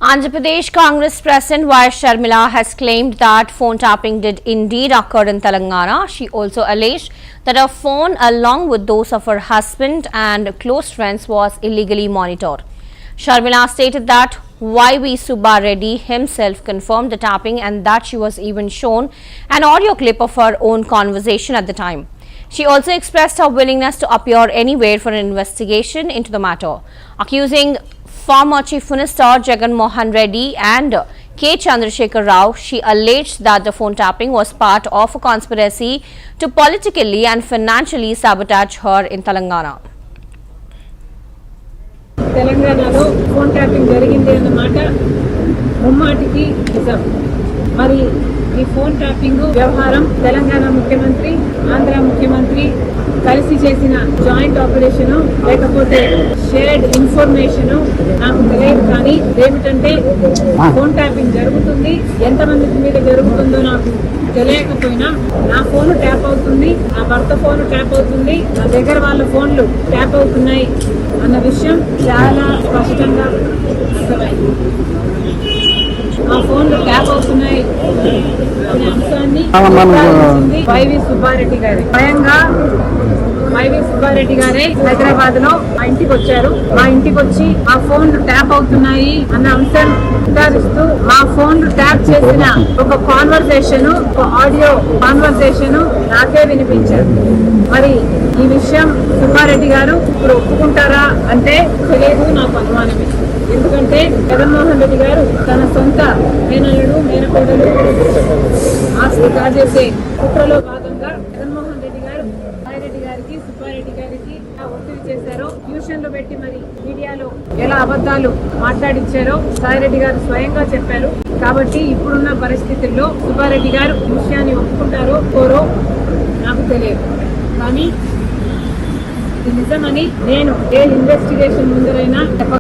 Andhra Pradesh Congress President Y. Sharmila has claimed that phone tapping did indeed occur in Telangana. She also alleged that her phone, along with those of her husband and close friends, was illegally monitored. Sharmila stated that Y.V. Subba Reddy himself confirmed the tapping and that she was even shown an audio clip of her own conversation at the time. She also expressed her willingness to appear anywhere for an investigation into the matter, accusing former Chief Minister Jagan Mohan Reddy and K. Chandrasekhar Rao. She alleged that the phone tapping was part of a conspiracy to politically and financially sabotage her in Telangana. తెలంగాణలో phone tapping జరిగింది అన్నమాట ముమ్మాటికి నిజం. మరి ఈ phone tapping వ్యవహారం తెలంగాణ ముఖ్యమంత్రి ఆంధ్ర ముఖ్యమంత్రి కలిసి చేసిన జాయింట్ ఆపరేషన్ లేకపోతే షేర్డ్ ఇన్ఫర్మేషన్ నాకు తెలియదు. కానీ ఏమిటంటే ఫోన్ ట్యాపింగ్ జరుగుతుంది, ఎంతమంది మీద జరుగుతుందో నాకు తెలియకపోయినా నా ఫోన్ ట్యాప్ అవుతుంది, నా భర్త ఫోన్ ట్యాప్ అవుతుంది, నా దగ్గర వాళ్ళ ఫోన్లు ట్యాప్ అవుతున్నాయి అన్న విషయం చాలా స్పష్టంగా అర్థమైంది. ఆ ఫోన్లు ట్యాప్ అవుతున్నాయి అనే అంశాన్ని వైవి సుబ్బారెడ్డి గారు స్వయంగా వైవి సుబ్బారెడ్డి గారే హైదరాబాద్ లో మా ఇంటికి వచ్చారు. మా ఇంటికి వచ్చి ఆ ఫోన్లు ట్యాప్ అవుతున్నాయి అన్న అంశం నిర్ధారిస్తూ మా ఫోన్లు ట్యాప్ చేసిన ఒక కాన్వర్సేషన్, ఒక ఆడియో కాన్వర్సేషన్ నాకే వినిపించారు. మరి ఈ విషయం సుబ్బారెడ్డి గారు ఇప్పుడు ఒప్పుకుంటారా అంటే తెలియదు, నాకు అనుమానమే. ఎందుకంటే జగన్మోహన్ రెడ్డి గారు తన సొంత మేనల్లుడు మేనకోడలు ఆస్తి కాజేసే కుట్రలో భాగంగా జగన్మోహన్ రెడ్డి గారు సాయిరెడ్డి గారికి సుబ్బారెడ్డి గారికి ఒత్తిడి చేశారో, ట్యూషన్లు పెట్టి మరి మీడియాలో ఎలా అబద్ధాలు మాట్లాడించారో సాయిరెడ్డి గారు స్వయంగా చెప్పారు. కాబట్టి ఇప్పుడున్న పరిస్థితుల్లో సుబ్బారెడ్డి గారు ఈ విషయాన్ని ఒప్పుకుంటారో కోరో నాకు తెలియదు. కానీ ఇది నిజమని నేను ఏ ఇన్వెస్టిగేషన్ ముందరైనా